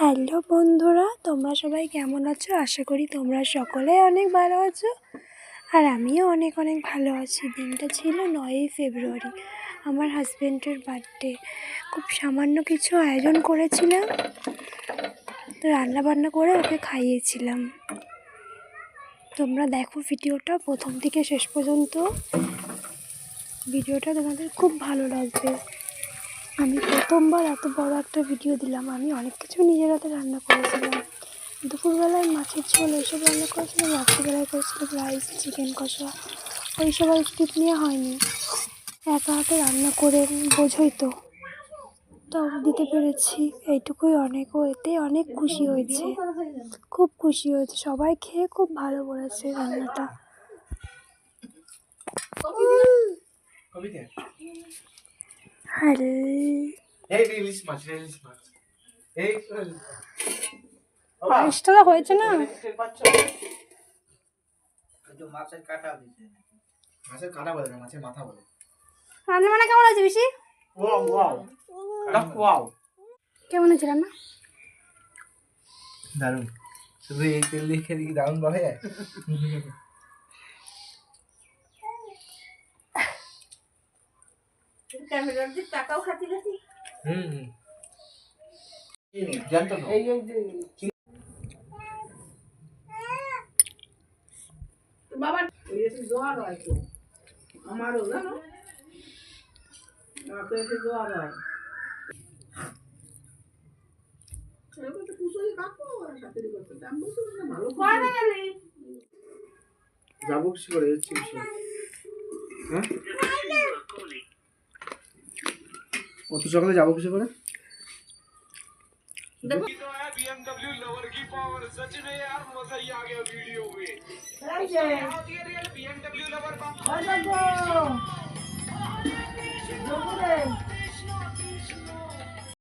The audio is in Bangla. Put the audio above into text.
হ্যালো বন্ধুরা, তোমরা সবাই কেমন আছো? আশা করি তোমরা সকলে অনেক ভালো আছো, আর আমিও অনেক অনেক ভালো আছি। দিনটা ছিল 9ই ফেব্রুয়ারি, আমার হাজব্যান্ডের বার্থডে। খুব সামান্য কিছু আয়োজন করেছিলাম, তো রান্নাবান্না করে ওকে খাইয়েছিলাম। তোমরা দেখো ভিডিওটা প্রথম থেকে শেষ পর্যন্ত, ভিডিওটা তোমাদের খুব ভালো লাগবে। আমি প্রথমবার এত বড় একটা ভিডিও দিলাম। আমি অনেক কিছু নিজের হাতে রান্না করেছিলাম। দুপুরবেলায় মাছের ঝোল এইসব রান্না করেছিলাম, রাত্রিবেলায় করেছিলাম রাইস, চিকেন কষা। ওই সব আর স্কিপ নেওয়া হয়নি। একা হাতে রান্না করে বোঝোই তো, দিতে পেরেছি, এইটুকুই অনেক। ও এতে অনেক খুশি হয়েছে, খুব খুশি হয়েছে। সবাই খেয়ে খুব ভালো বলেছে রান্নাটা। মাছটা হয়েছে না, মাছের কাটা দিছে, মাছের কাটা বলে না, মাছের মাথা বলে। রান্না বান্না কেমন হয়েছে বেশি? কেমন হয়েছে রান্না? দারুণ। শুধু এই তেল দিয়ে খেয়ে কি দারুণ বলে। ক্যামেরার দিক টাকাও খাতি খাতি। জানতো না বাবা ওই এসে জোয়ার হয় তো আমারও জানো না, তো এসে জোয়ার হয়। যাবো কিছু করে যাচ্ছি কিছু। হ্যাঁ অত সকালে যাবো কিছু করে। BMW लवर की पावर सच में यार मजा ही आ गया वीडियो में। BMW लवर का